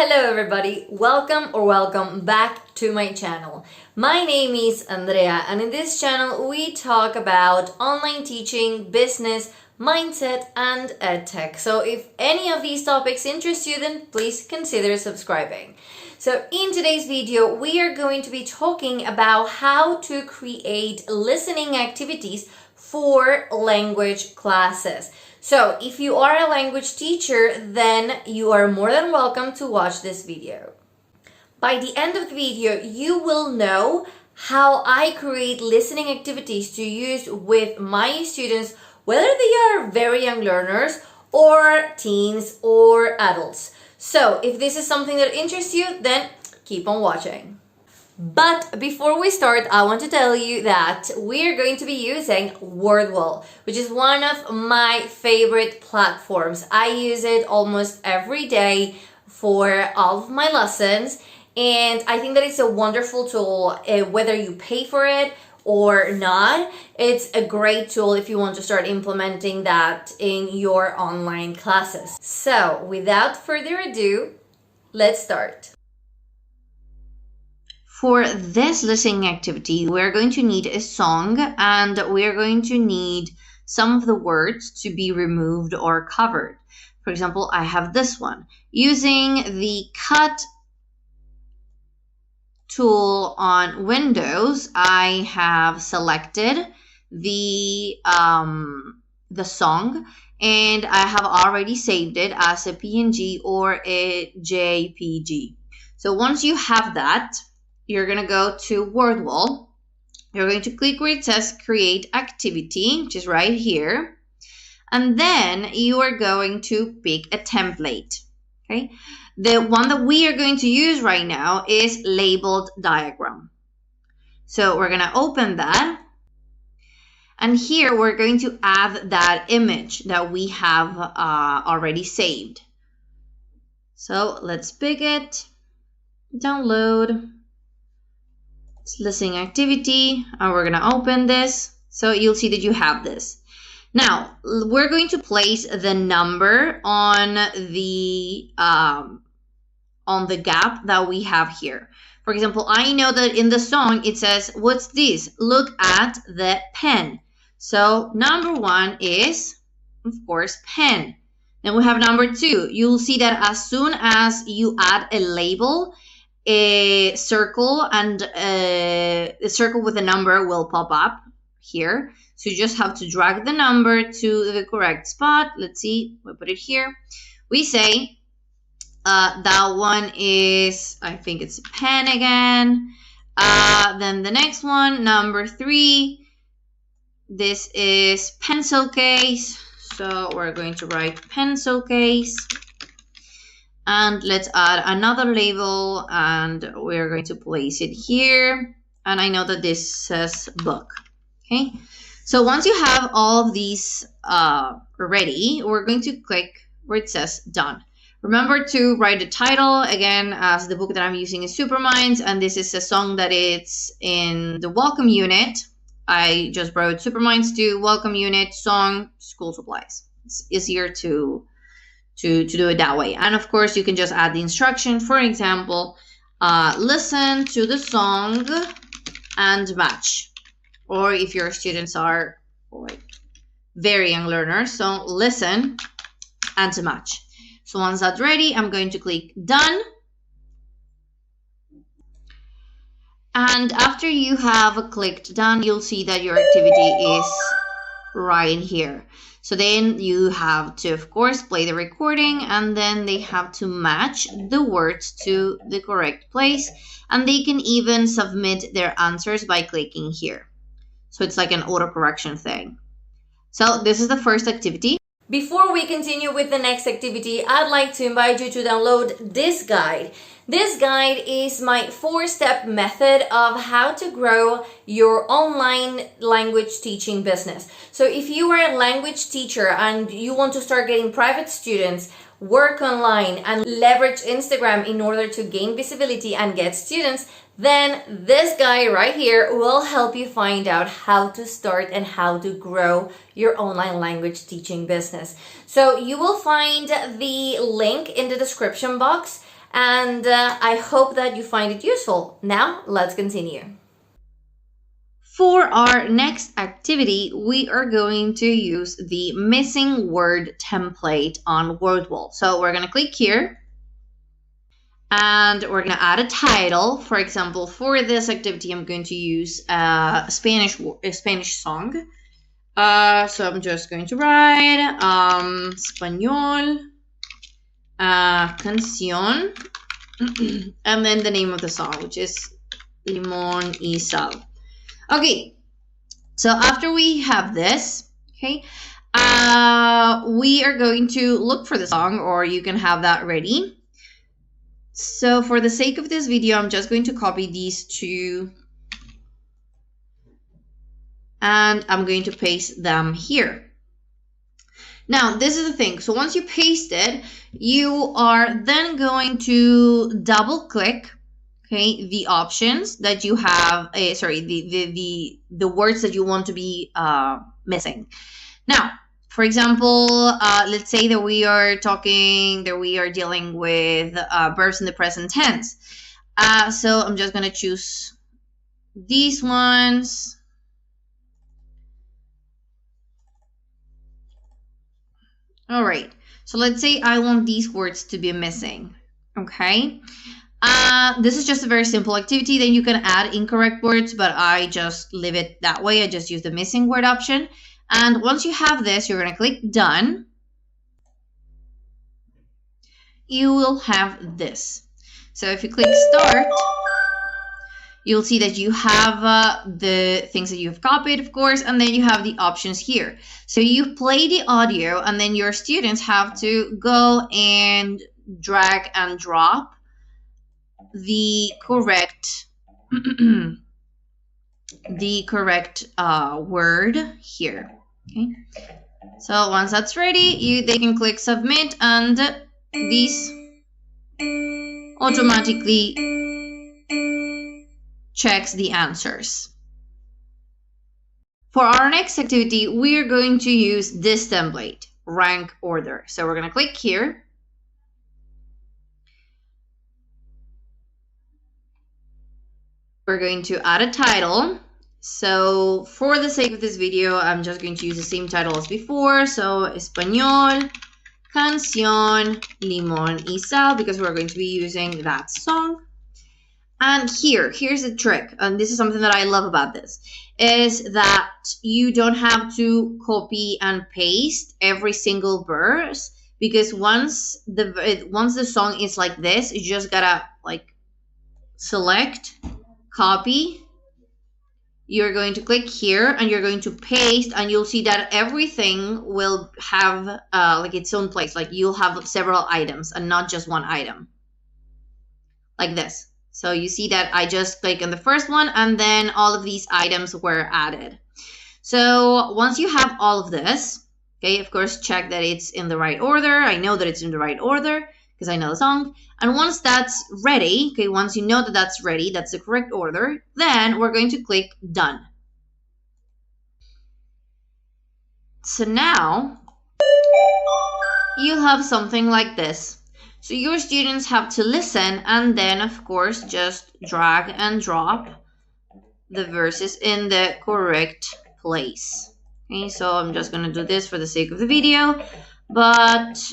Hello everybody, welcome back to my channel. My name is Andrea and in this channel we talk about online teaching, business, mindset and edtech. So if any of these topics interest you, then please consider subscribing. So in today's video we are going to be talking about how to create listening activities for language classes. So if you are a language teacher, then you are more than welcome to watch this video. By the end of the video, you will know how I create listening activities to use with my students, whether they are very young learners or teens or adults. So if this is something that interests you, then keep on watching. But before we start, I want to tell you that we're going to be using Wordwall, which is one of my favorite platforms. I use it almost every day for all of my lessons, and I think that it's a wonderful tool, whether you pay for it or not. It's a great tool if you want to start implementing that in your online classes. So without further ado, let's start. For this listening activity, we're going to need a song and we're going to need some of the words to be removed or covered. For example, I have this one. Using the cut tool on Windows, I have selected the song and I have already saved it as a PNG or a JPG. So once you have that, you're going to go to Wordwall. You're going to click where it says Create Activity, which is right here. And then you are going to pick a template. Okay. The one that we are going to use right now is labeled diagram. So we're going to open that. And here we're going to add that image that we have already saved. So let's pick it, download. Listening activity, and we're gonna open this, so you'll see that you have this. Now we're going to place the number on the gap that we have here. For example, I know that in the song it says, what's this? Look at the pen. So number one is, of course, pen. Then we have number two. You'll see that as soon as you add a label, a circle and a circle with a number will pop up here. So you just have to drag the number to the correct spot. Let's see, we'll put it here. We say that one is, I think it's a pen again. Then the next one, number three, this is pencil case. So we're going to write pencil case. And let's add another label and we're going to place it here. And I know that this says book. Okay. So once you have all of these ready, we're going to click where it says done. Remember to write the title again, as the book that I'm using is Superminds. And this is a song that it's in the welcome unit. I just wrote Superminds to welcome unit, song, school supplies. It's easier to do it that way. And of course you can just add the instruction. For example, listen to the song and match. Or if your students are very young learners, so listen and match. So once that's ready, I'm going to click done. And after you have clicked done, you'll see that your activity is right here. So then you have to, of course, play the recording and then they have to match the words to the correct place. And they can even submit their answers by clicking here. So it's like an autocorrection thing. So this is the first activity. Before we continue with the next activity, I'd like to invite you to download this guide. This guide is my 4-step method of how to grow your online language teaching business. So if you are a language teacher and you want to start getting private students, work online and leverage Instagram in order to gain visibility and get students, then this guide right here will help you find out how to start and how to grow your online language teaching business. So you will find the link in the description box. And I hope that you find it useful. Now, let's continue. For our next activity, we are going to use the missing word template on WordWall. So we're going to click here and we're going to add a title. For example, for this activity, I'm going to use a Spanish song. So I'm just going to write Español canción and then the name of the song, which is Limón y Sal. Okay, so after we have this, okay, we are going to look for the song, or you can have that ready. So for the sake of this video, I'm just going to copy these two and I'm going to paste them here. Now, this is the thing. So once you paste it, you are then going to double click, okay, the options that you have, the words that you want to be missing. Now, for example, let's say that we are dealing with verbs in the present tense. So I'm just going to choose these ones. All right. So let's say I want these words to be missing. Okay. This is just a very simple activity. Then you can add incorrect words, but I just leave it that way. I just use the missing word option. And once you have this, you're going to click done. You will have this. So if you click start, you'll see that you have the things that you've copied, of course, and then you have the options here. So you play the audio, and then your students have to go and drag and drop the correct word here. Okay. So once that's ready, they can click submit, and these automatically checks the answers. For our next activity, we are going to use this template, rank order. So we're going to click here. We're going to add a title. So for the sake of this video, I'm just going to use the same title as before. So Español canción limón y sal, because we're going to be using that song. And here's the trick, and this is something that I love about this, is that you don't have to copy and paste every single verse, because once the song is like this, you just gotta like select, copy, you're going to click here and you're going to paste, and you'll see that everything will have like its own place. Like you'll have several items and not just one item, like this. So you see that I just click on the first one and then all of these items were added. So once you have all of this, okay, of course, check that it's in the right order. I know that it's in the right order because I know the song. And once that's ready, okay, once you know that that's ready, that's the correct order, then we're going to click done. So now you'll have something like this. So your students have to listen and then, of course, just drag and drop the verses in the correct place. Okay, so I'm just going to do this for the sake of the video. But,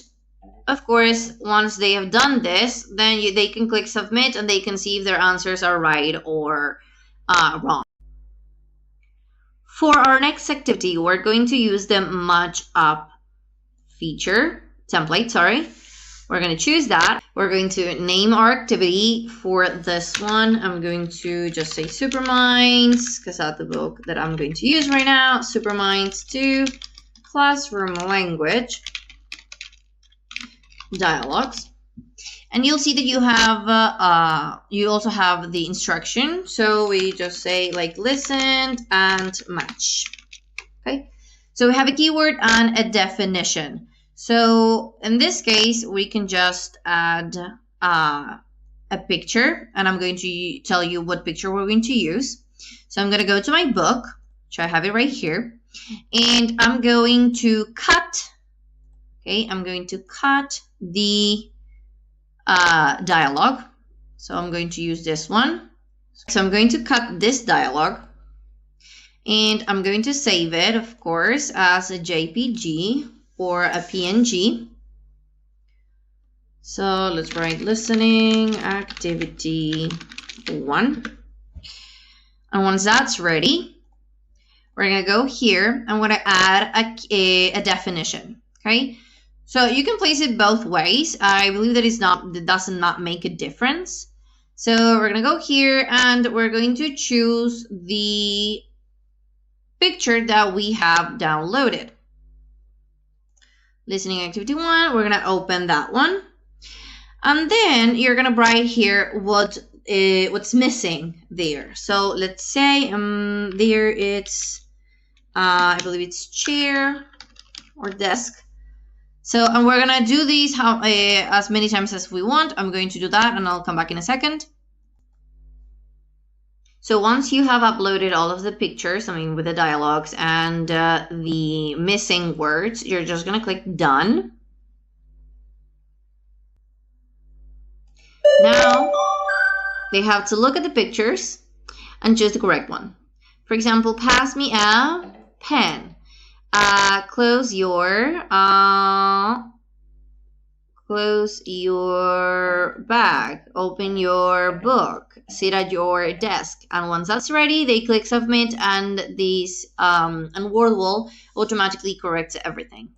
of course, once they have done this, then they can click submit and they can see if their answers are right or wrong. For our next activity, we're going to use the match up template, sorry. We're going to choose that. We're going to name our activity. For this one, I'm going to just say Superminds, because that's the book that I'm going to use right now. Superminds 2 Classroom Language Dialogues. And you'll see that you have, you also have the instruction. So we just say like listen and match. Okay. So we have a keyword and a definition. So in this case, we can just add a picture, and I'm going to tell you what picture we're going to use. So I'm going to go to my book, which I have it right here, and I'm going to cut, okay, I'm going to cut the dialogue. So I'm going to use this one. So I'm going to cut this dialogue and I'm going to save it, of course, as a JPG or a PNG. So let's write listening activity 1. And once that's ready, we're going to go here. I'm going to add a definition. Okay. So you can place it both ways. I believe that does not make a difference. So we're going to go here and we're going to choose the picture that we have downloaded. Listening activity 1, we're going to open that one. And then you're going to write here what's missing there. So let's say there it's, I believe it's chair or desk. So, and we're going to do these as many times as we want. I'm going to do that and I'll come back in a second. So once you have uploaded all of the pictures, with the dialogues and the missing words, you're just going to click done. Now, they have to look at the pictures and choose the correct one. For example, pass me a pen. Close your bag, open your book, sit at your desk, and once that's ready, they click submit, and these and WordWall automatically corrects everything.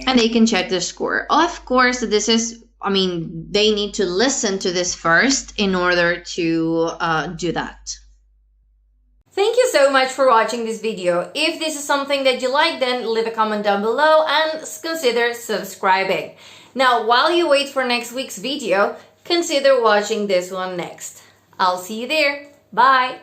And they can check the score. Of course, this is, they need to listen to this first in order to do that. Thank you so much for watching this video. If this is something that you like, then leave a comment down below and consider subscribing. Now, while you wait for next week's video, consider watching this one next. I'll see you there. Bye!